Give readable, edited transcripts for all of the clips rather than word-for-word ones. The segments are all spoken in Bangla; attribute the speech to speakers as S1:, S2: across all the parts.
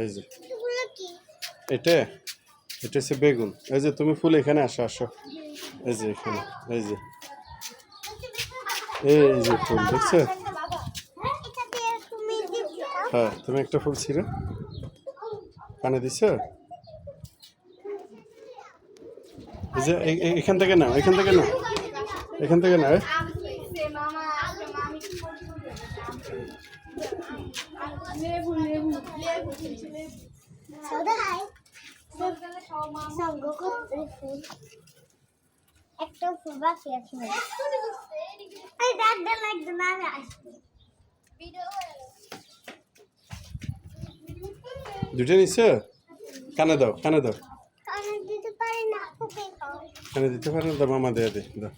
S1: এই যে এটা এটা হচ্ছে বেগুন। এই যে তুমি ফুল এখানে আসো আসো, এই যে এখানে, এই যে ফুল দেখছো? হ্যাঁ, তুমি একটা ফুল ছিঁড়ো, কানে দিছ। এই যে এখান থেকে নাও, এখান থেকে নাও, এখান থেকে নাও।
S2: একটা ফুল বাকি আছে।
S1: দুটো নিছো? কানে দাও, কানে দাও।
S2: কানে দিতে পারি না,
S1: কানে দিতে পারে না, দাও মামা দেয়া দে দাও।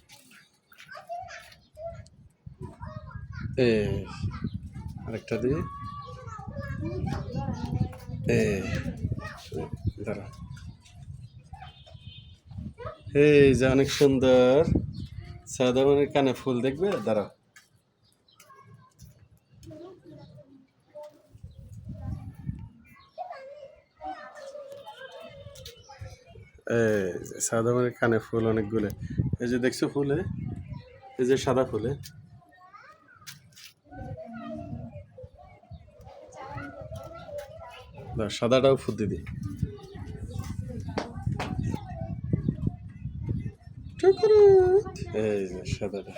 S1: আরেকটা দিয়ে দাঁড়া। এই যে অনেক সুন্দর সাদা মনের কানে ফুল, দেখবে? দাঁড়া। এই যে সাদা মনের কানে ফুল অনেকগুলো। এই যে দেখছো ফুলে, এই যে সাদা ফুলে। সাদাটাও ফুল দিদি। এই যে সাদাটা।